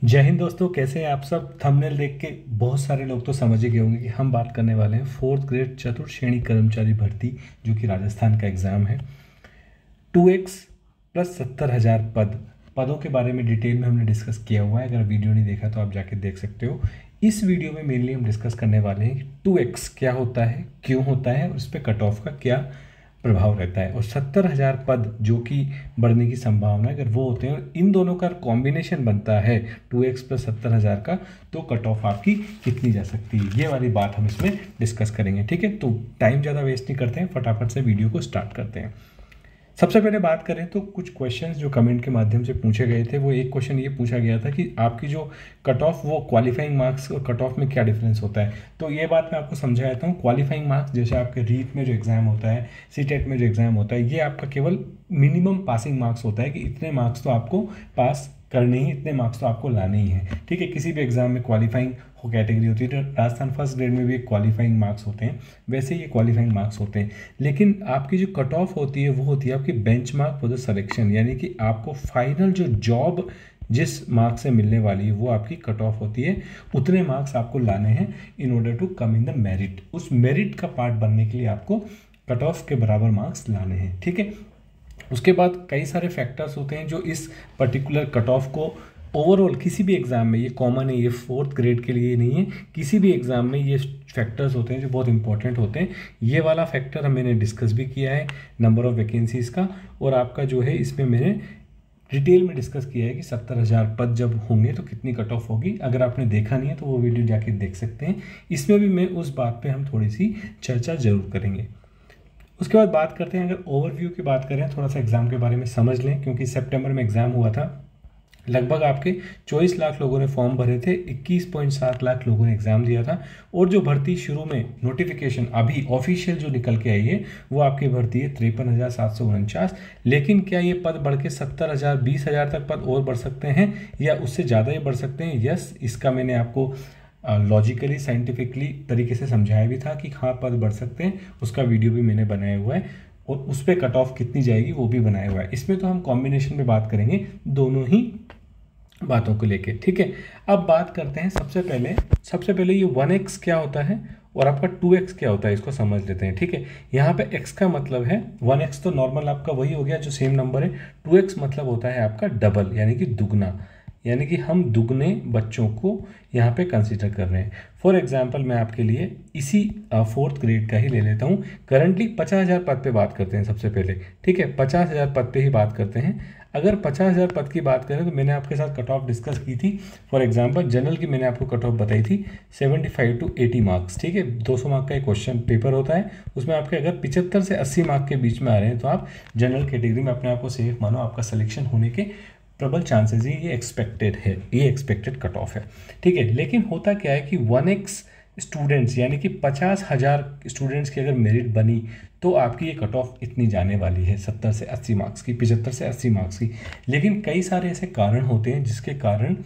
जय हिंद दोस्तों, कैसे हैं आप सब। थंबनेल देख के बहुत सारे लोग तो समझ ही गए होंगे कि हम बात करने वाले हैं फोर्थ ग्रेड चतुर्थ श्रेणी कर्मचारी भर्ती, जो कि राजस्थान का एग्ज़ाम है। 2x प्लस 70,000 पदों के बारे में डिटेल में हमने डिस्कस किया हुआ है। अगर वीडियो नहीं देखा तो आप जाके देख सकते हो। इस वीडियो में मेनली हम डिस्कस करने वाले हैं कि 2x क्या होता है, क्यों होता है और उस पर कट ऑफ का क्या प्रभाव रहता है, और 70,000 पद जो कि बढ़ने की संभावना है, अगर वो होते हैं और इन दोनों का कॉम्बिनेशन बनता है 2x प्लस 70,000 का, तो कट ऑफ आपकी कितनी जा सकती है, ये वाली बात हम इसमें डिस्कस करेंगे। ठीक है, तो टाइम ज़्यादा वेस्ट नहीं करते हैं, फटाफट से वीडियो को स्टार्ट करते हैं। सबसे पहले बात करें तो कुछ क्वेश्चंस जो कमेंट के माध्यम से पूछे गए थे, वो एक क्वेश्चन ये पूछा गया था कि आपकी जो कट ऑफ, वो क्वालिफाइंग मार्क्स और कट ऑफ में क्या डिफरेंस होता है। तो ये बात मैं आपको समझा देता हूँ। क्वालिफाइंग मार्क्स जैसे आपके रीट में जो एग्ज़ाम होता है, सीटेट में जो एग्ज़ाम होता है, ये आपका केवल मिनिमम पासिंग मार्क्स होता है कि इतने मार्क्स तो आपको पास करने ही, इतने मार्क्स तो आपको लाने ही हैं। ठीक है, किसी भी एग्जाम में क्वालिफाइंग हो कैटेगरी होती है, तो राजस्थान फर्स्ट ग्रेड में भी एक क्वालिफाइंग मार्क्स होते हैं, वैसे ये क्वालिफाइंग मार्क्स होते हैं। लेकिन आपकी जो कट ऑफ होती है वो होती है आपकी बेंचमार्क फॉर द सिलेक्शन, यानी कि आपको फाइनल जो जॉब जिस मार्क्स से मिलने वाली है वो आपकी कट ऑफ होती है। उतने मार्क्स आपको लाने हैं in order to come in the merit. उस मेरिट का पार्ट बनने के लिए आपको कट ऑफ के बराबर मार्क्स लाने हैं। ठीक है, उसके बाद कई सारे फैक्टर्स होते हैं जो इस पर्टिकुलर कट ऑफ को ओवरऑल किसी भी एग्ज़ाम में, ये कॉमन है, ये फोर्थ ग्रेड के लिए नहीं है, किसी भी एग्ज़ाम में ये फैक्टर्स होते हैं जो बहुत इंपॉर्टेंट होते हैं। ये वाला फैक्टर मैंने डिस्कस भी किया है, नंबर ऑफ़ वैकेंसीज़ का, और आपका जो है इसमें मैंने डिटेल में डिस्कस किया है कि 70,000 पद जब होंगे तो कितनी कट ऑफ होगी। अगर आपने देखा नहीं है तो वो वीडियो जाके देख सकते हैं। इसमें भी मैं उस बात पे हम थोड़ी सी चर्चा ज़रूर करेंगे। उसके बाद बात करते हैं, अगर ओवरव्यू की बात करें, थोड़ा सा एग्ज़ाम के बारे में समझ लें, क्योंकि सितंबर में एग्ज़ाम हुआ था। लगभग आपके 24 लाख लोगों ने फॉर्म भरे थे, 21.7 लाख लोगों ने एग्ज़ाम दिया था। और जो भर्ती शुरू में नोटिफिकेशन अभी ऑफिशियल जो निकल के आई है वो आपकी भर्ती है 53,749। लेकिन क्या ये पद बढ़ के 70,000 20,000 तक पद और बढ़ सकते हैं या उससे ज़्यादा ही बढ़ सकते हैं? यस, इसका मैंने आपको लॉजिकली साइंटिफिकली तरीके से समझाया भी था कि हाँ पद बढ़ सकते हैं। उसका वीडियो भी मैंने बनाया हुआ है और उस पर कट ऑफ कितनी जाएगी वो भी बनाया हुआ है। इसमें तो हम कॉम्बिनेशन में बात करेंगे दोनों ही बातों को लेके। ठीक है, अब बात करते हैं सबसे पहले ये 1x क्या होता है और आपका 2x क्या होता है, इसको समझ लेते हैं। ठीक है, यहाँ पे x का मतलब है 1x तो नॉर्मल आपका वही हो गया जो सेम नंबर है। 2x मतलब होता है आपका डबल, यानी कि दुगना, यानी कि हम दुगने बच्चों को यहाँ पे कंसीडर कर रहे हैं। फॉर एग्जांपल मैं आपके लिए इसी फोर्थ ग्रेड का ही ले लेता हूँ। करंटली 50,000 पद पे बात करते हैं सबसे पहले। ठीक है, 50,000 पद पे ही बात करते हैं। अगर 50,000 पद की बात करें तो मैंने आपके साथ कट ऑफ डिस्कस की थी। फॉर एग्जांपल जनरल की मैंने आपको कट ऑफ बताई थी 75 to 80 मार्क्स। ठीक है, 200 मार्क का एक क्वेश्चन पेपर होता है, उसमें आपके अगर 75 से 80 मार्क के बीच में आ रहे हैं तो आप जनरल कैटेगरी में अपने आप को सेफ मानो, आपका सिलेक्शन होने के प्रबल चांसेस ही, ये एक्सपेक्टेड है, ये एक्सपेक्टेड कट ऑफ है। ठीक है, लेकिन होता क्या है कि 1x स्टूडेंट्स यानी कि 50,000 स्टूडेंट्स की अगर मेरिट बनी तो आपकी ये कट ऑफ इतनी जाने वाली है, 70 से 80 मार्क्स की, 75 से 80 मार्क्स की। लेकिन कई सारे ऐसे कारण होते हैं जिसके कारण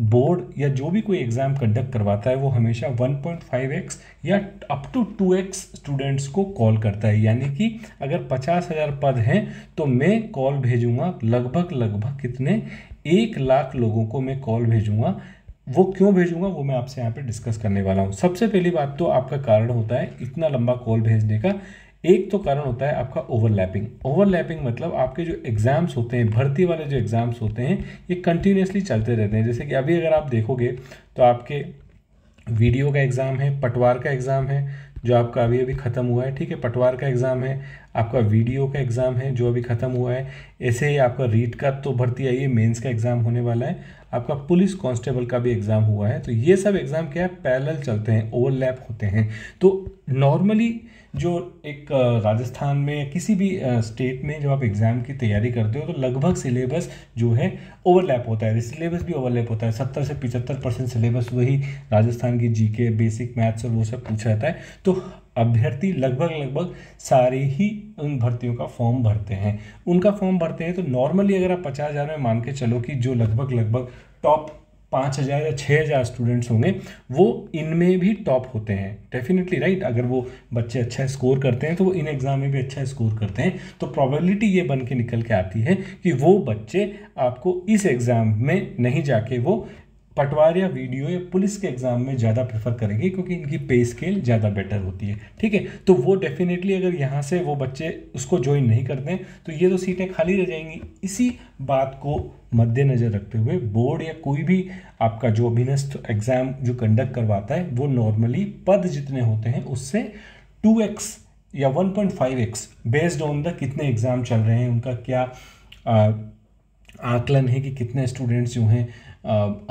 बोर्ड या जो भी कोई एग्ज़ाम कंडक्ट करवाता है वो हमेशा 1.5x या अप टू 2x स्टूडेंट्स को कॉल करता है। यानी कि अगर 50,000 पद हैं तो मैं कॉल भेजूंगा लगभग कितने, 1 लाख लोगों को मैं कॉल भेजूंगा। वो क्यों भेजूंगा वो मैं आपसे यहाँ पे डिस्कस करने वाला हूँ। सबसे पहली बात तो आपका कारण होता है इतना लंबा कॉल भेजने का, एक तो कारण होता है आपका ओवरलैपिंग मतलब आपके जो एग्ज़ाम्स होते हैं, भर्ती वाले जो एग्ज़ाम्स होते हैं, ये कंटिन्यूसली चलते रहते हैं। जैसे कि अभी अगर आप देखोगे तो आपके वीडियो का एग्ज़ाम है, पटवार का एग्ज़ाम है जो आपका अभी ख़त्म हुआ है। ठीक है, पटवार का एग्ज़ाम है, आपका वीडियो का एग्ज़ाम है जो अभी ख़त्म हुआ है। ऐसे ही आपका रीट का तो भर्ती आई है, मेंस का एग्ज़ाम होने वाला है, आपका पुलिस कांस्टेबल का भी एग्ज़ाम हुआ है। तो ये सब एग्ज़ाम क्या है, पैरेलल चलते हैं, ओवरलैप होते हैं। तो नॉर्मली जो एक राजस्थान में किसी भी स्टेट में जब आप एग्ज़ाम की तैयारी करते हो तो लगभग सिलेबस जो है ओवरलैप होता है, सिलेबस भी ओवरलैप होता है। 70 से 75% सिलेबस वही राजस्थान की जीके, बेसिक मैथ्स और वो सब पूछा जाता है। तो अभ्यर्थी लगभग सारे ही उन भर्तियों का फॉर्म भरते हैं। तो नॉर्मली अगर आप 50,000 में मान के चलो कि जो लगभग टॉप 5,000 या 6,000 स्टूडेंट्स होंगे वो इनमें भी टॉप होते हैं डेफिनेटली, राइट। अगर वो बच्चे अच्छा स्कोर करते हैं तो वो इन एग्ज़ाम में भी अच्छा स्कोर करते हैं, तो प्रोबेबिलिटी ये बन के निकल के आती है कि वो बच्चे आपको इस एग्ज़ाम में नहीं जाके वो पटवार या वीडियो या पुलिस के एग्जाम में ज़्यादा प्रेफर करेंगे क्योंकि इनकी पे स्केल ज़्यादा बेटर होती है। ठीक है, तो वो डेफिनेटली अगर यहाँ से वो बच्चे उसको ज्वाइन नहीं करते हैं तो ये तो सीटें खाली रह जाएंगी। इसी बात को मद्देनज़र रखते हुए बोर्ड या कोई भी आपका जो अधीनस्थ एग्ज़ाम जो कंडक्ट करवाता है वो नॉर्मली पद जितने होते हैं उससे 2x या 1.5x बेस्ड ऑन द कितने एग्ज़ाम चल रहे हैं, उनका क्या आकलन है कि कितने स्टूडेंट्स जो हैं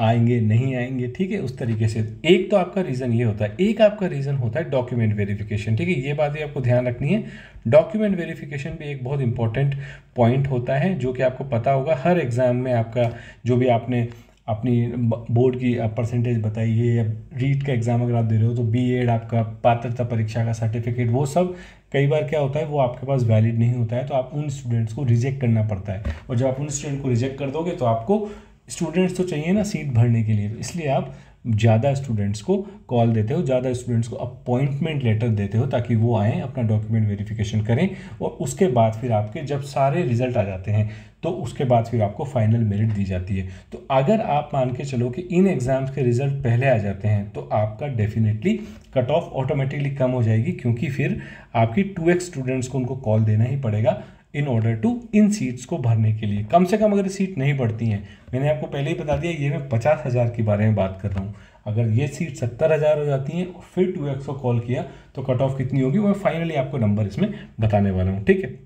आएंगे नहीं आएंगे। ठीक है, उस तरीके से एक तो आपका रीज़न ये होता है, एक आपका रीज़न होता है डॉक्यूमेंट वेरिफिकेशन। ठीक है, ये बात भी आपको ध्यान रखनी है। डॉक्यूमेंट वेरिफिकेशन भी एक बहुत इंपॉर्टेंट पॉइंट होता है जो कि आपको पता होगा हर एग्ज़ाम में आपका जो भी आपने अपनी बोर्ड की परसेंटेज बताई है या रीट का एग्ज़ाम अगर आप दे रहे हो तो बीएड आपका पात्रता परीक्षा का सर्टिफिकेट वो सब कई बार क्या होता है वो आपके पास वैलिड नहीं होता है तो आप उन स्टूडेंट्स को रिजेक्ट करना पड़ता है। और जब आप उन स्टूडेंट को रिजेक्ट कर दोगे तो आपको स्टूडेंट्स तो चाहिए ना सीट भरने के लिए, इसलिए आप ज़्यादा स्टूडेंट्स को कॉल देते हो, ज़्यादा स्टूडेंट्स को अपॉइंटमेंट लेटर देते हो ताकि वो आएँ अपना डॉक्यूमेंट वेरिफिकेशन करें और उसके बाद फिर आपके जब सारे रिजल्ट आ जाते हैं तो उसके बाद फिर आपको फाइनल मेरिट दी जाती है। तो अगर आप मान के चलो कि इन एग्ज़ाम्स के रिजल्ट पहले आ जाते हैं तो आपका डेफिनेटली कट ऑफ ऑटोमेटिकली कम हो जाएगी क्योंकि फिर आपकी 2x स्टूडेंट्स को उनको कॉल देना ही पड़ेगा इन ऑर्डर टू इन सीट्स को भरने के लिए। कम से कम अगर सीट नहीं बढ़ती हैं, मैंने आपको पहले ही बता दिया ये मैं 50,000 के बारे में बात कर रहा हूँ, अगर ये सीट 70,000 हो जाती हैं और फिर 2x को कॉल किया तो कट ऑफ कितनी होगी वो फाइनली आपको नंबर इसमें बताने वाला हूँ। ठीक है,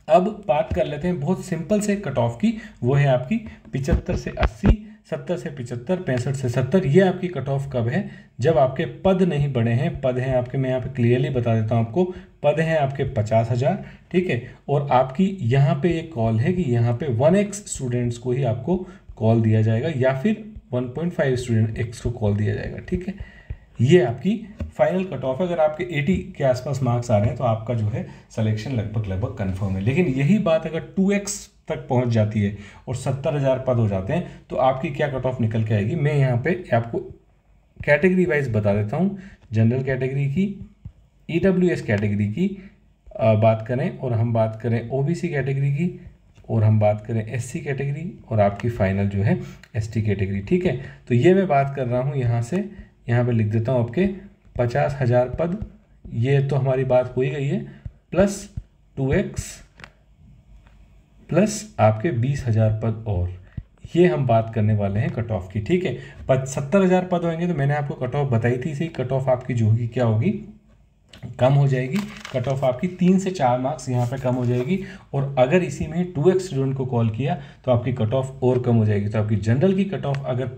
अब बात कर लेते हैं बहुत सिंपल से कट ऑफ की, वो है आपकी 75 से 80, 70 से 75, 65 से 70। ये आपकी कट ऑफ कब है? जब आपके पद नहीं बढ़े हैं। पद हैं आपके, मैं यहाँ पे क्लियरली बता देता हूँ आपको, पद हैं आपके 50,000। ठीक है, और आपकी यहाँ पे ये कॉल है कि यहाँ पे 1x स्टूडेंट्स को ही आपको कॉल दिया जाएगा या फिर 1.5 स्टूडेंट x को कॉल दिया जाएगा। ठीक है, ये आपकी फाइनल कट ऑफ है। अगर आपके 80 के आसपास मार्क्स आ रहे हैं तो आपका जो है सिलेक्शन लगभग कंफर्म है। लेकिन यही बात अगर 2x तक पहुंच जाती है और 70,000 पद हो जाते हैं तो आपकी क्या कट ऑफ निकल के आएगी, मैं यहाँ पे आपको कैटेगरी वाइज बता देता हूँ। जनरल कैटेगरी की, EWS कैटेगरी की बात करें और हम बात करें OBC कैटेगरी की और हम बात करें SC कैटेगरी और आपकी फाइनल जो है ST कैटेगरी। ठीक है, तो ये मैं बात कर रहा हूँ यहाँ से, यहाँ पे लिख देता हूँ आपके 50,000 पद, ये तो हमारी बात हो ही गई है, प्लस 2x प्लस आपके 20,000 पद और ये हम बात करने वाले हैं कट ऑफ की। ठीक है, 70,000 पद होंगे तो मैंने आपको कट ऑफ बताई थी, सही कट ऑफ आपकी जो होगी क्या होगी, कम हो जाएगी। कट ऑफ आपकी 3 से 4 मार्क्स यहाँ पे कम हो जाएगी और अगर इसी में 2x स्टूडेंट को कॉल किया तो आपकी कट ऑफ और कम हो जाएगी। तो आपकी जनरल की कट ऑफ अगर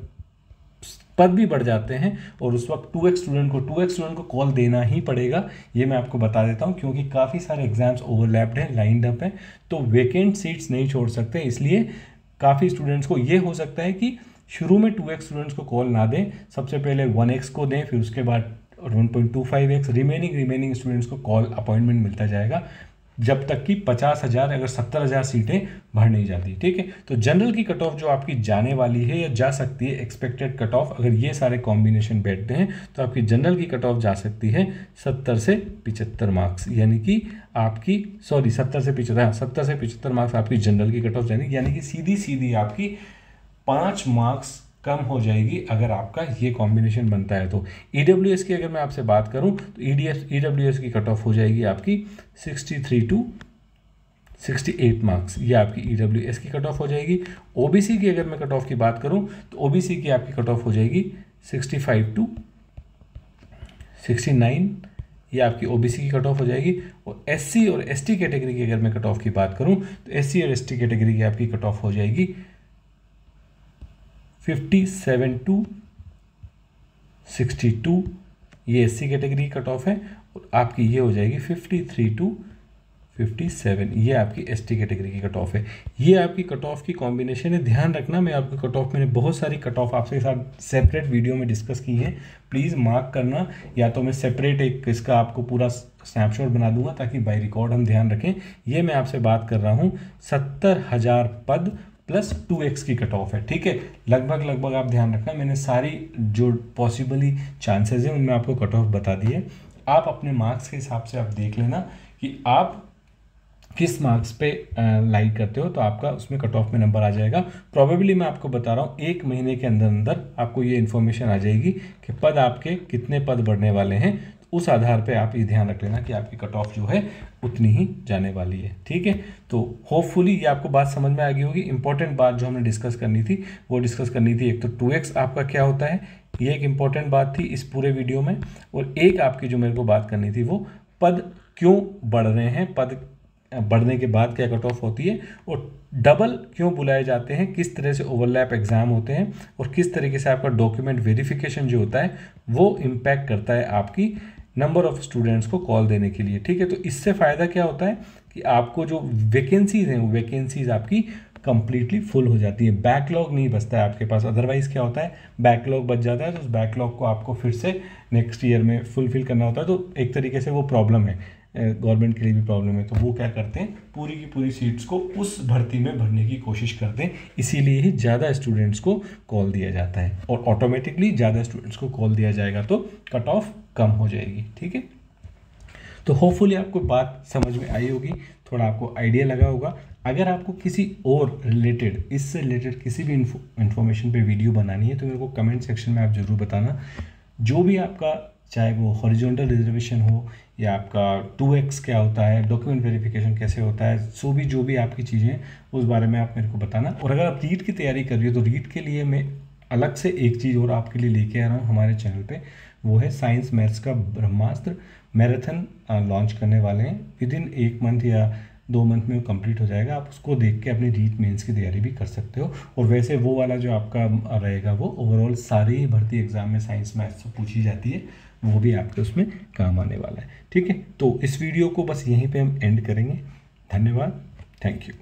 पद भी बढ़ जाते हैं और उस वक्त 2x स्टूडेंट को कॉल देना ही पड़ेगा, ये मैं आपको बता देता हूँ क्योंकि काफ़ी सारे एग्जाम्स ओवरलैप्ड हैं, लाइंड अप हैं, तो वेकेंट सीट्स नहीं छोड़ सकते। इसलिए काफ़ी स्टूडेंट्स को ये हो सकता है कि शुरू में 2x स्टूडेंट्स को कॉल ना दें, सबसे पहले 1x को दें, फिर उसके बाद 1.25x रिमेनिंग स्टूडेंट्स को कॉल अपॉइंटमेंट मिलता जाएगा जब तक कि 50,000 अगर 70,000 सीटें भर नहीं जाती। ठीक है, तो जनरल की कट ऑफ जो आपकी जाने वाली है या जा सकती है, एक्सपेक्टेड कट ऑफ अगर ये सारे कॉम्बिनेशन बैठते हैं तो आपकी जनरल की कट ऑफ जा सकती है 70 से 75 मार्क्स, यानी कि आपकी 70 से 75 मार्क्स आपकी जनरल की कट ऑफ जाएगी, यानी कि सीधी आपकी 5 मार्क्स कम हो जाएगी अगर आपका ये कॉम्बिनेशन बनता है। तो EWS की अगर मैं आपसे बात करूं तो EWS की कट ऑफ हो जाएगी आपकी 63 to 68 मार्क्स, ये आपकी EWS की कट ऑफ हो जाएगी। OBC की अगर मैं कट ऑफ की बात करूं तो OBC की आपकी कट ऑफ हो जाएगी 65 to 69, ये आपकी OBC की कट ऑफ हो जाएगी। और SC और ST कैटेगरी की अगर मैं कट ऑफ की बात करूं तो SC और ST कैटेगरी की आपकी कट ऑफ हो जाएगी 57 to 62, ये SC कैटेगरी कट ऑफ है, और आपकी ये हो जाएगी 53 to 57, ये आपकी ST कैटेगरी की कट ऑफ है। ये आपकी कट ऑफ की कॉम्बिनेशन है, ध्यान रखना। मैं आपकी कट ऑफ, मैंने बहुत सारी कट ऑफ आपके साथ सेपरेट वीडियो में डिस्कस की है, प्लीज़ मार्क करना, या तो मैं सेपरेट एक इसका आपको पूरा स्नैपशॉट बना दूंगा ताकि बाय रिकॉर्ड हम ध्यान रखें। ये मैं आपसे बात कर रहा हूँ 70,000 पद प्लस 2x की कट ऑफ है। ठीक है, लगभग आप ध्यान रखना, मैंने सारी जो पॉसिबली चांसेस हैं उनमें आपको कट ऑफ बता दी है। आप अपने मार्क्स के हिसाब से आप देख लेना कि आप किस मार्क्स पे लाइक करते हो तो आपका उसमें कट ऑफ में नंबर आ जाएगा। प्रॉबेबली मैं आपको बता रहा हूँ 1 महीने के अंदर अंदर आपको ये इन्फॉर्मेशन आ जाएगी कि पद आपके कितने पद बढ़ने वाले हैं। तो उस आधार पे आप ये ध्यान रख लेना कि आपकी कट ऑफ जो है उतनी ही जाने वाली है, ठीक है। तो होपफुली ये आपको बात समझ में आ गई होगी। इंपॉर्टेंट बात जो हमने डिस्कस करनी थी वो डिस्कस करनी थी, एक तो 2x आपका क्या होता है, ये एक इंपॉर्टेंट बात थी इस पूरे वीडियो में। और एक आपकी जो मेरे को बात करनी थी वो पद क्यों बढ़ रहे हैं, पद बढ़ने के बाद क्या कट ऑफ होती है, और डबल क्यों बुलाए जाते हैं, किस तरह से ओवरलैप एग्जाम होते हैं, और किस तरीके से आपका डॉक्यूमेंट वेरिफिकेशन जो होता है वो इम्पैक्ट करता है आपकी नंबर ऑफ स्टूडेंट्स को कॉल देने के लिए, ठीक है। तो इससे फ़ायदा क्या होता है कि आपको जो वैकेंसीज हैं वो वैकेंसीज आपकी कंप्लीटली फुल हो जाती है, बैकलॉग नहीं बचता है आपके पास। अदरवाइज़ क्या होता है, बैकलॉग बच जाता है तो उस बैकलॉग को आपको फिर से नेक्स्ट ईयर में फुलफिल करना होता है। तो एक तरीके से वो प्रॉब्लम है, गवर्नमेंट के लिए भी प्रॉब्लम है। तो वो क्या करते हैं, पूरी की पूरी सीट्स को उस भर्ती में भरने की कोशिश करते हैं, इसीलिए ही ज़्यादा स्टूडेंट्स को कॉल दिया जाता है। और ऑटोमेटिकली ज़्यादा स्टूडेंट्स को कॉल दिया जाएगा तो कट ऑफ कम हो जाएगी, ठीक है। तो होपफुली आपको बात समझ में आई होगी, थोड़ा आपको आइडिया लगा होगा। अगर आपको किसी और रिलेटेड, इससे रिलेटेड किसी भी इन्फॉर्मेशन पे वीडियो बनानी है तो मेरे को कमेंट सेक्शन में आप ज़रूर बताना। जो भी आपका, चाहे वो हॉरिजॉन्टल रिजर्वेशन हो या आपका 2x क्या होता है, डॉक्यूमेंट वेरिफिकेशन कैसे होता है, जो भी आपकी चीज़ें उस बारे में आप मेरे को बताना। और अगर आप रीट की तैयारी कर रही हो तो रीट के लिए मैं अलग से एक चीज़ और आपके लिए लेके आ रहा हूँ हमारे चैनल पे, वो है साइंस मैथ्स का ब्रह्मास्त्र मैराथन लॉन्च करने वाले हैं। विदिन 1 मंथ या 2 मंथ में वो कंप्लीट हो जाएगा। आप उसको देख के अपनी रीट मेंस की तैयारी भी कर सकते हो। और वैसे वो वाला जो आपका रहेगा वो ओवरऑल सारी ही भर्ती एग्जाम में साइंस मैथ्स से पूछी जाती है, वो भी आपके उसमें काम आने वाला है, ठीक है। तो इस वीडियो को बस यहीं पे हम एंड करेंगे। धन्यवाद, थैंक यू।